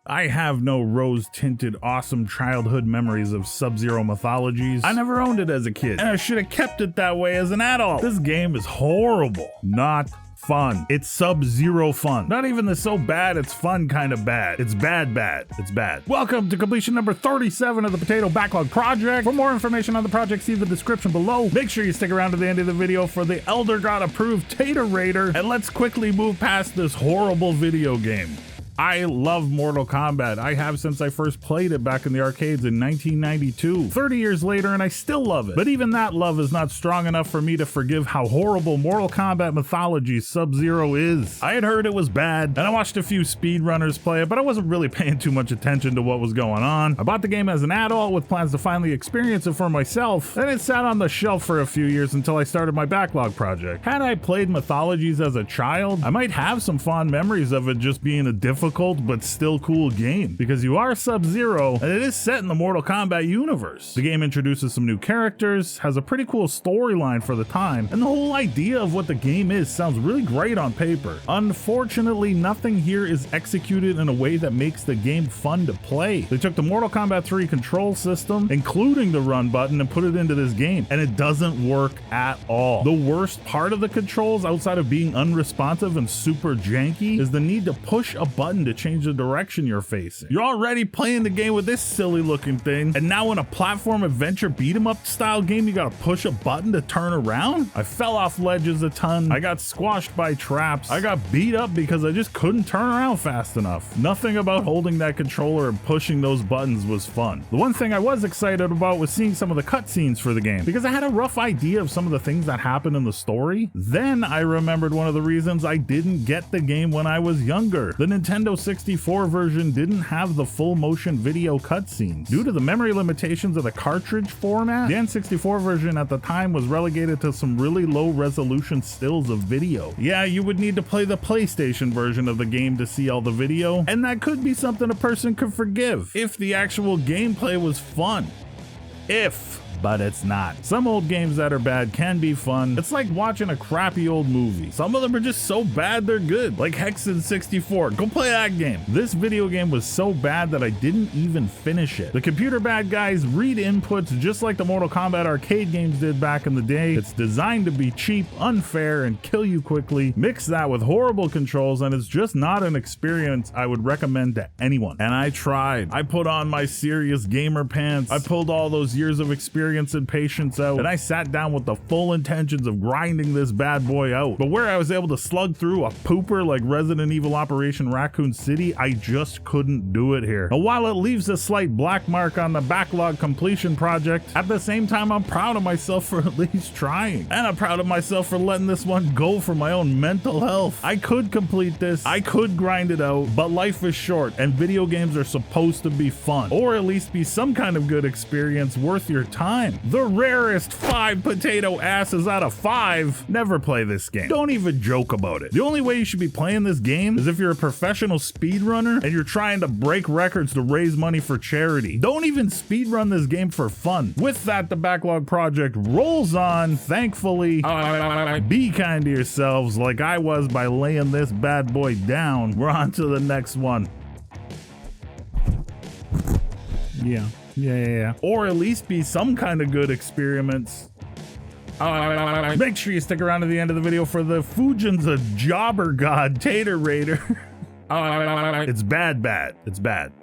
I have no rose-tinted awesome childhood memories of Subzero Mythologies. I never owned it as a kid, and I should have kept it that way as an adult. This game is horrible. Not fun. It's Sub-Zero fun. Not even the so bad it's fun kind of bad. It's bad. It's bad. Welcome to completion number 37 of the Potato Backlog project. For more information on the project, see the description below. Make sure you stick around to the end of the video for the Elder God approved Tater Raider, and let's quickly move past this horrible video game. I love Mortal Kombat. I have since I first played it back in the arcades in 1992. 30 years later, and I still love it. But even that love is not strong enough for me to forgive how horrible Mortal Kombat Mythologies Sub-Zero is. I had heard it was bad, and I watched a few speedrunners play it, but I wasn't really paying too much attention to what was going on. I bought the game as an adult with plans to finally experience it for myself, and it sat on the shelf for a few years until I started my backlog project. Had I played Mythologies as a child, I might have some fond memories of it just being a difficult but still cool game, because you are Sub-Zero and it is set in the Mortal Kombat universe. The game introduces some new characters, has a pretty cool storyline for the time, and the whole idea of what the game is sounds really great on paper. Unfortunately, nothing here is executed in a way that makes the game fun to play. They took the Mortal Kombat 3 control system, including the run button, and put it into this game, and it doesn't work at all. The worst part of the controls, outside of being unresponsive and super janky, is the need to push a button to change the direction you're facing. You're already playing the game with this silly looking thing, and now in a platform adventure beat 'em up style game you gotta push a button to turn around? I fell off ledges a ton, I got squashed by traps, I got beat up because I just couldn't turn around fast enough. Nothing about holding that controller and pushing those buttons was fun. The one thing I was excited about was seeing some of the cutscenes for the game, because I had a rough idea of some of the things that happened in the story. Then I remembered one of the reasons I didn't get the game when I was younger. The Nintendo 64 version didn't have the full motion video cutscenes. Due to the memory limitations of the cartridge format, the N64 version at the time was relegated to some really low resolution stills of video. Yeah, you would need to play the PlayStation version of the game to see all the video, and that could be something a person could forgive if the actual gameplay was fun. But it's not. Some old games that are bad can be fun. It's like watching a crappy old movie. Some of them are just so bad they're good, like Hexen 64. Go play that game. This video game was so bad that I didn't even finish it. The computer bad guys read inputs just like the Mortal Kombat arcade games did back in the day. It's designed to be cheap, unfair, and kill you quickly. Mix that with horrible controls, and it's just not an experience I would recommend to anyone. And I tried. I put on my serious gamer pants. I pulled all those years of experience and patience out, and I sat down with the full intentions of grinding this bad boy out. But where I was able to slug through a pooper like Resident Evil Operation Raccoon City, I just couldn't do it here. And while it leaves a slight black mark on the backlog completion project, at the same time I'm proud of myself for at least trying. And I'm proud of myself for letting this one go for my own mental health. I could complete this, I could grind it out, but life is short and video games are supposed to be fun, or at least be some kind of good experience worth your time. The rarest 5 potato asses out of 5 never play this game. Don't even joke about it. The only way you should be playing this game is if you're a professional speedrunner and you're trying to break records to raise money for charity. Don't even speedrun this game for fun. With that, the backlog project rolls on, thankfully. Be kind to yourselves like I was by laying this bad boy down. We're on to the next one. Yeah. Or at least be some kind of good experiments. Make sure you stick around to the end of the video for the Fujin's a Jobber God Tater Raider. It's bad. It's bad.